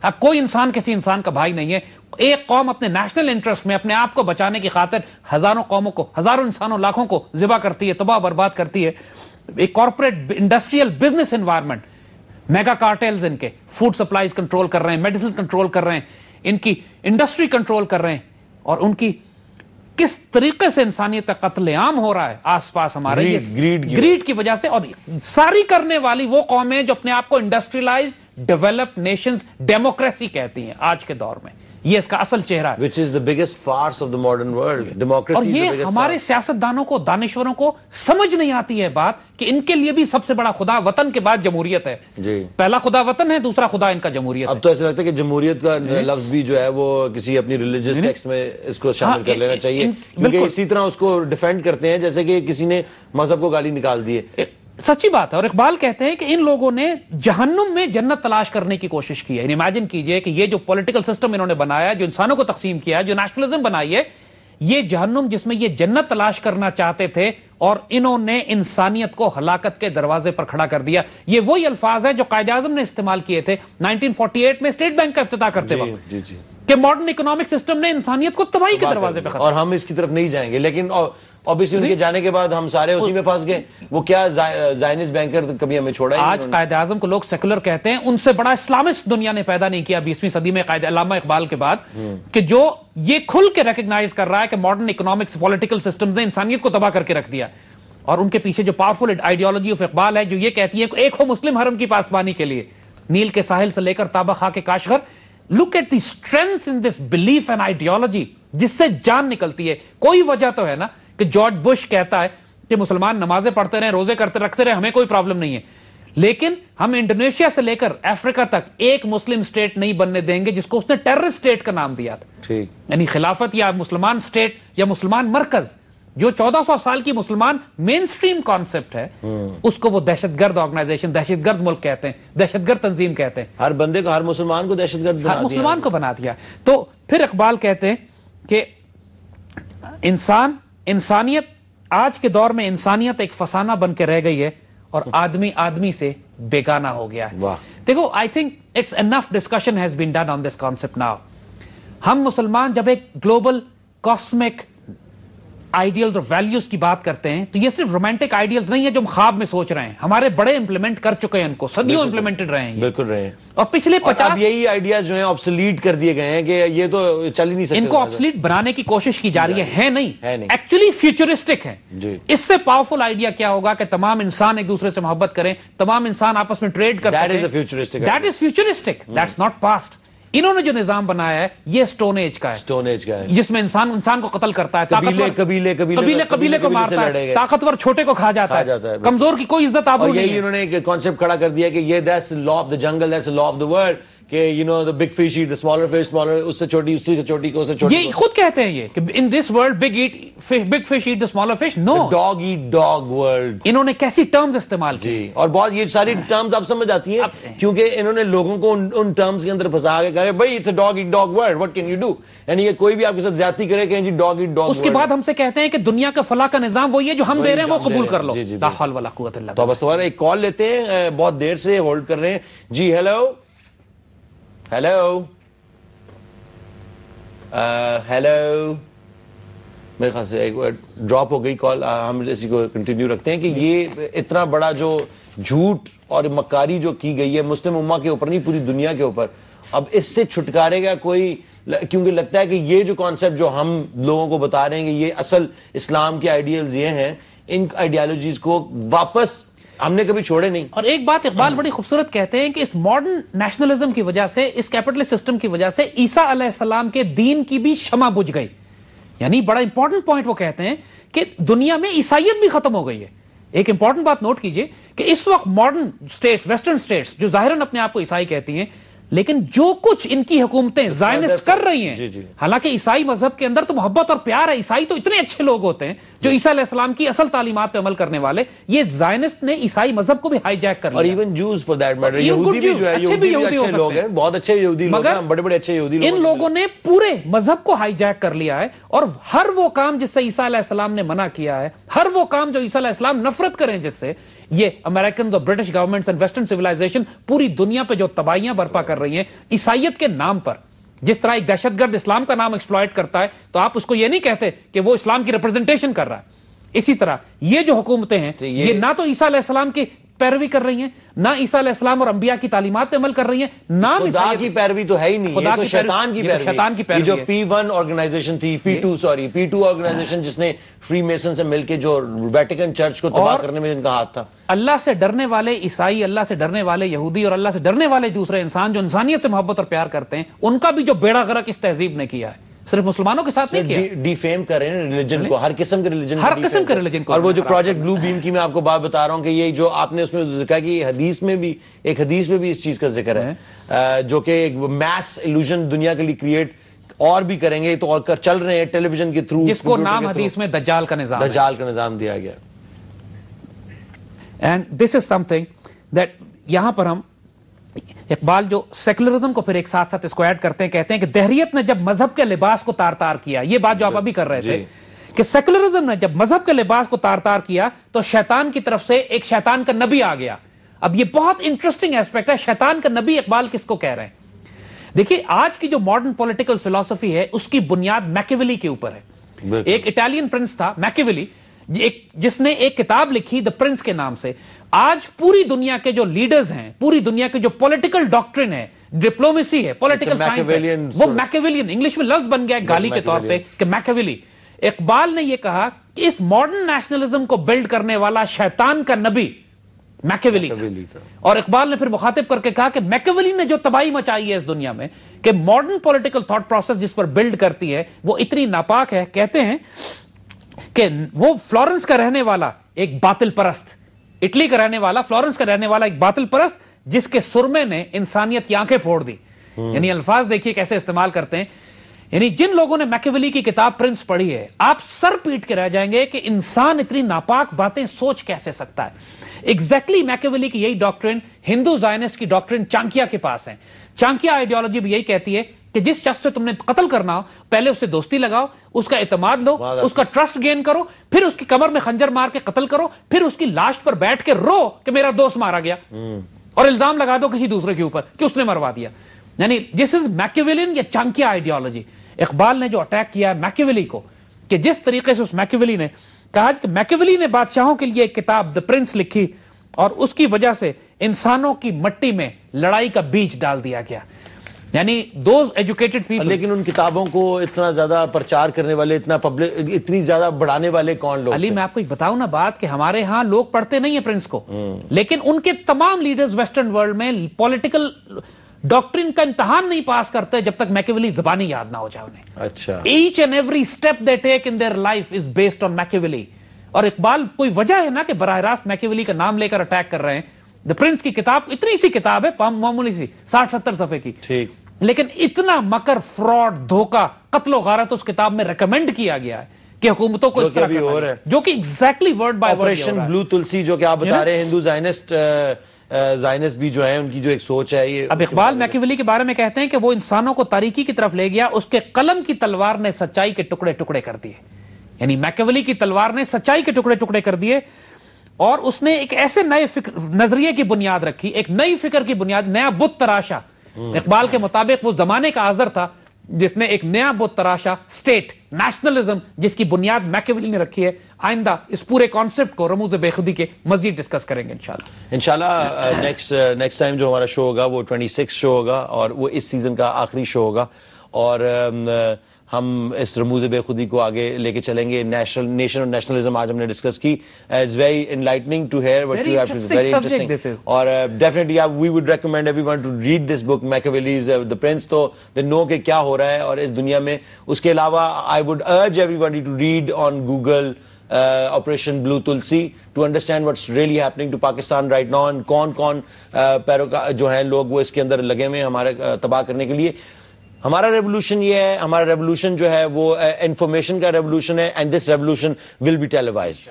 اب کوئی انسان کسی انسان کا بھائی نہیں ہے. ایک قوم اپنے نیشنل انٹرسٹ میں اپنے آپ کو بچانے کی خاطر ہزاروں قوموں کو, ہزاروں انسانوں, لاکھوں کو ذبح کرتی ہے, تباہ برباد کرتی ہے. ایک corporate industrial business environment, mega cartels ان کے فوڈ سپلائیز کنٹرول کر رہے ہیں, میڈیسن کنٹرول کر رہے ہیں, ان کی انڈسٹری کنٹرول کر رہے ہیں, اور ان کی کس طریقے سے انسانیت کا قتل عام ہو رہا ہے آس پاس ہمارے گریڈ کی وجہ سے. اور ساری کرنے والی وہ قومیں جو اپنے آپ کو انڈسٹریلائز ڈیولپڈ نیشنز ڈیموکریسی کہتی ہیں آج کے دور میں, یہ اس کا اصل چہرہ ہے. which is the biggest farce of the modern world. democracy اور یہ ہمارے سیاستدانوں کو, دانشوروں کو سمجھ نہیں آتی ہے بات کہ ان کے لیے بھی سب سے بڑا خدا وطن کے بعد جمہوریت ہے. جی, پہلا خدا وطن ہے, دوسرا خدا ان کا جمہوریت ہے. اب تو ایسا لگتا ہے کہ جمہوریت کا لفظ بھی جو ہے وہ کسی اپنی ریلیجس ٹیکسٹ میں اس کو شامل کر لینا چاہیے, کیونکہ اسی طرح اس کو ڈیفینڈ کرتے ہیں جیسے کہ کسی نے مذہب کو گالی نکال دی ہے. سچی بات ہے. اور اقبال کہتے ہیں کہ ان لوگوں نے جہنم میں جنت تلاش کرنے کی کوشش کی ہے. امیجن کیجئے کہ یہ جو پولیٹیکل سسٹم انہوں نے بنایا, جو انسانوں کو تقسیم کیا ہے, جو نیشنلزم بنائی ہے, یہ جہنم جس میں یہ جنت تلاش کرنا چاہتے تھے, اور انہوں نے انسانیت کو ہلاکت کے دروازے پر کھڑا کر دیا. یہ وہی الفاظ ہیں جو قائد اعظم نے استعمال کیے تھے 1948 میں اسٹیٹ بینک کا افتتاح کرتے وقت, کہ ماڈرن اکنامک سسٹم نے انسانیت کو تباہی کے دروازے پہ اور ہم اس کی طرف نہیں جائیں گے. لیکن obviously ان کے جانے کے بعد ہم سارے اسی میں پھنس گئے. وہ کیا زائنسٹ بینکر کبھی ہمیں چھوڑا. آج قائد اعظم کو لوگ سیکولر کہتے ہیں, ان سے بڑا اسلامسٹ دنیا نے پیدا نہیں کیا 20ویں صدی میں قائد علامہ اقبال کے بعد, کہ جو یہ کھل کے ریکگنائز کر رہا ہے کہ ماڈرن اکنامکس پولیٹیکل سسٹم نے انسانیت کو تباہ کر کے رکھ دیا. اور ان کے پیچھے جو پاورفل آئیڈیالوجی آف اقبال ہے جو یہ کہتی ہے کہ ایک ہو مسلم حرم کی پاسبانی کے لیے, نیل کے ساحل سے لے کر تابہ خاک Kashgar. Look at the strength in this belief and ideology, جس سے جان نکلتی ہے. کوئی وجہ تو ہے نا کہ جارج بش کہتا ہے کہ مسلمان نمازیں پڑھتے رہیں, روزے کرتے رکھتے رہیں, ہمیں کوئی پرابلم نہیں ہے, لیکن ہم انڈونیشیا سے لے کر افریقہ تک ایک مسلم اسٹیٹ نہیں بننے دیں گے جس کو اس نے ٹیررسٹ اسٹیٹ کا نام دیا تھا. یعنی خلافت یا مسلمان اسٹیٹ یا مسلمان مرکز, جو 1400 سال کی مسلمان مین سٹریم کانسیپٹ ہے, اس کو وہ دہشت گرد آرگنائزیشن, دہشت گرد ملک کہتے ہیں, دہشت گرد تنظیم کہتے ہیں. ہر بندے کو, ہر مسلمان کو دہشت گرد ہر مسلمان کو بنا دیا. تو پھر اقبال کہتے ہیں کہ انسانیت آج کے دور میں انسانیت ایک فسانہ بن کے رہ گئی ہے, اور آدمی آدمی سے بیگانہ ہو گیا ہے. دیکھو, I think it's enough discussion has been done on this concept now. ہم مسلمان جب ایک گلوبل کاسمک آئیڈیلز اور ویلیوز کی بات کرتے ہیں تو یہ صرف رومانٹک آئیڈیلز نہیں ہے جو ہم خواب میں سوچ رہے ہیں. ہمارے بڑے امپلیمنٹ کر چکے ہیں, ان کو صدیوں امپلیمنٹد رہے ہیں. بالکل رہے ہیں. اور پچھلے 50 یہی آئیڈیاز جو ہیں آبسلیٹ کر دیے گئے ہیں کہ یہ تو چل ہی نہیں سکتے. ان کو آبسلیٹ بنانے کی کوشش کی جا رہی ہے نہیں, ایکچولی فیوچرسٹک ہے. اس سے پاورفل آئیڈیا کیا ہوگا کہ تمام انسان ایک دوسرے سے محبت کریں, تمام انسان آپس میں ٹریڈ کر سکیں. That is futuristic, that's not past. انہوں نے جو نظام بنایا ہے یہ سٹون ایج کا ہے, جس میں انسان کو قتل کرتا ہے, قبیلے کو مارتا ہے, طاقتور چھوٹے کو کھا جاتا ہے, کمزور کی کوئی عزت آبرو نہیں ہے. یہی انہوں نے ایک کانسیپٹ کھڑا کر دیا کہ یہ that's law of the jungle, that's law of the world, کہ you know the big fish eat the smaller fish, smaller اس سے چھوٹی, اس سے چھوٹی کو اس سے چھوٹی. یہ خود کہتے ہیں یہ کہ in this world big fish eat the smaller fish. No, dog eat dog world. انہوں نے کیسی ٹرمز استعمال کی, اور بہت یہ ساری ٹرمز آپ سمجھ آتی ہیں کیونکہ انہوں نے لوگوں کو ان ٹرمز کے اندر پھنسا کے کہا بھائی it's a dog eat dog world, what can you do. یعنی یہ کوئی بھی آپ کے ساتھ زیادتی کرے کہ جی ڈاگ ایٹ ڈاگ. اس کے بعد ہم سے کہتے ہیں کہ دنیا کا فلاح کا نظام وہی ہے جو ہم دے رہے ہیں, وہ قبول کر لو. لا حول ولا قوت الا باللہ. تو بس ایک کال لیتے ہیں, بہت دیر سے ہولڈ کر رہے ہیں. جی ہیلو میرے خیال سے ایک ڈراپ ہو گئی کال. ہم اسی کو کنٹینیو رکھتے ہیں کہ یہ اتنا بڑا جو جھوٹ اور مکاری جو کی گئی ہے مسلم امہ کے اوپر نہیں, پوری دنیا کے اوپر, اب اس سے چھٹکارے گا کوئی, کیونکہ لگتا ہے کہ یہ جو کانسیپٹ جو ہم لوگوں کو بتا رہے ہیں کہ یہ اصل اسلام کے آئیڈیلز یہ ہیں, ان آئیڈیالوجیز کو واپس ہم نے کبھی چھوڑے نہیں. اور ایک بات اقبال بڑی خوبصورت کہتے ہیں کہ اس ماڈرن نیشنلزم کی وجہ سے, اس کیپٹلسٹ سسٹم کی وجہ سے عیسیٰ علیہ السلام کے دین کی بھی شمع بجھ گئی. یعنی بڑا امپورٹنٹ پوائنٹ وہ کہتے ہیں کہ دنیا میں عیسائیت بھی ختم ہو گئی ہے. ایک امپورٹنٹ بات نوٹ کیجئے کہ اس وقت ماڈرن سٹیٹس, ویسٹرن سٹیٹس جو ظاہراً اپنے آپ کو عیسائی کہتی ہیں, لیکن جو کچھ ان کی حکومتیں زائنسٹ کر رہی ہیں, حالانکہ عیسائی مذہب کے اندر تو محبت اور پیار ہے, عیسائی تو اتنے اچھے لوگ ہوتے ہیں جو عیسیٰ علیہ السلام کی اصل تعلیمات پہ عمل کرنے والے, یہ زائنسٹ نے عیسائی مذہب کو بھی ہائی جیک کر لیا. اور even Jews for that matter, یہودی بھی جو ہے, یہودی بھی اچھے لوگ ہیں, بہت اچھے یہودی لوگ ہیں, بڑے بڑے اچھے یہودی لوگ. ان لوگوں نے پورے مذہب کو ہائی جیک کر لیا ہے, اور ہر وہ کام جس سے عیسیٰ علیہ السلام نے منع کیا ہے, ہر وہ کام جو عیسیٰ علیہ السلام نفرت کریں جس سے, یہ امریکن اور British governments and western civilisation پوری دنیا پہ جو تباہیاں برپا کر رہی ہیں عیسائیت کے نام پر. جس طرح ایک دہشت گرد اسلام کا نام ایکسپلائٹ کرتا ہے تو آپ اس کو یہ نہیں کہتے کہ وہ اسلام کی ریپرزنٹیشن کر رہا ہے. اسی طرح یہ جو حکومتیں ہیں یہ نہ تو عیسیٰ علیہ السلام کی پیروی کر رہی ہیں, نہ عیسیٰ علیہ السلام اور انبیاء کی تعلیمات پہ عمل کر رہی ہیں, نہ خدا کی پیروی تو ہے ہی نہیں, یہ تو شیطان کی پیروی. جو P1 آرگنائزیشن تھی, P2 آرگنائزیشن جس نے فری میسن سے مل کے جو ویٹیکن چرچ کو تباہ کرنے میں ان کا ہاتھ تھا. اللہ سے ڈرنے والے عیسائی, اللہ سے ڈرنے والے یہودی اور اللہ سے ڈرنے والے دوسرے انسان جو انسانیت سے محبت اور پیار کرتے ہیں, ان کا بھی جو بیڑا غرق اس تہذیب نے کیا ہے, صرف مسلمانوں کے ساتھ نہیں کیا. ڈیفیم کر رہے ہیں ریلیجن کو, ہر قسم کے ریلیجن کو. اور وہ جو پروجیکٹ بلو بیم کی میں آپ کو بات بتا رہا ہوں کہ یہ جو آپ نے اس میں ذکر کہ حدیث میں بھی اس چیز کا ذکر ہے جو کہ ایک میس ایلوژن دنیا کے لیے کریٹ اور بھی کریں گے, تو اور چل رہے ہیں ٹیلی ویژن کے تھرو, جس کو نام حدیث میں دجال کا نظام دیا گیا. And this is some thing that یہاں پر ہم اقبال جو سیکولرزم کو پھر ایک ساتھ ساتھ اس کو ایڈ کرتے ہیں, کہتے ہیں کہ دہریت نے جب مذہب کے لباس کو تار تار کیا, یہ بات جو آپ ابھی کر رہے تھے کہ سیکولرزم نے جب مذہب کے لباس کو تار تار کیا تو شیطان کی طرف سے ایک شیطان کا نبی آ گیا. اب یہ بہت انٹرسٹنگ ایسپیکٹ ہے, شیطان کا نبی اقبال کس کو کہہ رہے ہیں؟ دیکھیے آج کی جو ماڈرن پولیٹیکل فلسفی ہے اس کی بنیاد میکیویلی کے اوپر ہے. ایک اٹالین پرنس تھا میکیویلی, جس نے ایک کتاب لکھی دا پرنس کے نام سے. آج پوری دنیا کے جو لیڈرز ہیں, پوری دنیا کے جو پولیٹیکل ڈاکٹرن ہے, ڈپلومیسی ہے, پولیٹیکل سائنس ہے, وہ میکیویلین, انگلش میں لفظ بن گیا ہے گالی کے طور پہ کہ میکیویلی. اقبال نے یہ کہا کہ اس ماڈرن نیشنلزم کو بلڈ کرنے والا شیطان کا نبی میکیویلی تھا. اور اقبال نے پھر مخاطب کر کے کہا کہ میکیویلی نے جو تباہی مچائی ہے اس دنیا میں, کہ ماڈرن پولیٹیکل تھاٹ پروسیس جس پر بلڈ کرتی ہے وہ اتنی ناپاک ہے. کہتے ہیں کہ وہ فلورنس کا رہنے والا ایک باطل پرست, اٹلی کا رہنے والا, فلورنس کا رہنے والا ایک باطل پرست جس کے سرمے نے انسانیت کی آنکھیں پھوڑ دی. یعنی الفاظ دیکھیے کیسے استعمال کرتے ہیں. یعنی جن لوگوں نے میکیویلی کی کتاب پرنس پڑھی ہے, آپ سر پیٹ کے رہ جائیں گے کہ انسان اتنی ناپاک باتیں سوچ کیسے سکتا ہے. ایگزیکٹلی میکیویلی کی یہی ڈاکٹرن ہندو زائنسٹ کی ڈاکٹرن چانکیا کے پاس ہے. چانکیا آئیڈیالوجی بھی یہی کہتی ہے کہ جس شخص سے تم نے قتل کرنا ہو پہلے اس سے دوستی لگاؤ, اس کا اعتماد لو, اس کا ٹرسٹ گین کرو, پھر اس کی کمر میں خنجر مار کے قتل کرو, پھر اس کی لاش پر بیٹھ کے رو کہ میرا دوست مارا گیا, اور الزام لگا دو کسی دوسرے کے اوپر کہ اس نے مروا دیا. یعنی دس از میکیویلین یا چانکیا آئیڈیالوجی. اقبال نے جو اٹیک کیا ہے میکیویلی کو, کہ جس طریقے سے اس میکیویلی نے کہا کہ میکیویلی نے بادشاہوں کے لیے ایک کتاب دا پرنس لکھی اور اس کی وجہ سے انسانوں کی مٹی میں لڑائی کا بیج ڈال دیا گیا. یعنی دوز ایجوکیٹڈ پیپل. لیکن ان کتابوں کو اتنا زیادہ پرچار کرنے والے, اتنی زیادہ بڑھانے والے کون لوگ؟ علی میں آپ کو ایک بتاؤں نا بات, کہ ہمارے ہاں لوگ پڑھتے نہیں ہیں پرنس کو, لیکن ان کے تمام لیڈرز ویسٹرن ورلڈ میں پولیٹیکل ڈاکٹرن کا امتحان نہیں پاس کرتے جب تک میکیویلی زبانی یاد نہ ہو جائے انہیں. اچھا. Each and every step they take in their life is based on Machiavelli. اور اقبال کوئی وجہ ہے نا کہ براہ راست میکیویلی کا نام لے کر اٹیک کر رہے ہیں. دا پرنس کی کتاب اتنی سی کتاب ہے, معمولی سی 60-70 صفحے کی, ٹھیک, لیکن اتنا مکر, فراڈ, دھوکہ, قتل و غارت اس کتاب میں ریکمینڈ کیا گیا ہے کہ حکومتوں کو اس طرح کرنا ہے, جو کہ exactly word by word. Operation blue Tulsi جو کہ آپ بتا رہے ہیں, ہندو زائنسٹ بھی جو ہیں ان کی جو ایک سوچ ہے یہ. اب اقبال میکیویلی کے بارے میں کہتے ہیں کہ وہ انسانوں کو تاریکی کی طرف لے گیا, اس کے قلم کی تلوار نے سچائی کے ٹکڑے ٹکڑے کر دیے. یعنی میکیویلی کی تلوار نے سچائی کے ٹکڑے ٹکڑے کر دیے, اور اس نے ایک ایسے نئے نظریے کی بنیاد رکھی, ایک نئی فکر کی بنیاد, نیا بت تراشا. اقبال کے مطابق وہ زمانے کا آزر تھا جس نے ایک نیا بت تراشا, اسٹیٹ نیشنلزم, جس کی بنیاد میکیویلی نے رکھی ہے. آئندہ اس پورے کانسیپٹ کو رموز بے خودی کے مزید ڈسکس کریں گے انشاءاللہ. نیکسٹ ٹائم جو ہمارا شو ہوگا وہ 26 شو ہوگا, اور وہ اس سیزن کا آخری شو ہوگا, اور ہم اس رموز بے خودی کو آگے لے کے چلیں گے. نیشن اور نیشنلزم آج ہم نے ڈسکس کی. It's very enlightening to hear what you have to, very interesting. اور definitely we would recommend everyone to read this book Machiavelli's the Prince, تو دے نو کہ کیا ہو رہا ہے اور اس دنیا میں. اس کے علاوہ I would urge everyone to read on Google operation blue Tulsi to understand what's really happening to Pakistan right now, and کون پیروکار جو ہیں لوگ وہ اس کے اندر لگے ہوئے ہیں ہمارے تباہ کرنے کے لیے. ہمارا ریولوشن یہ ہے, ہمارا ریولوشن جو ہے وہ انفارمیشن کا ریولوشن ہے, and this revolution will be ٹیلیوائزڈ.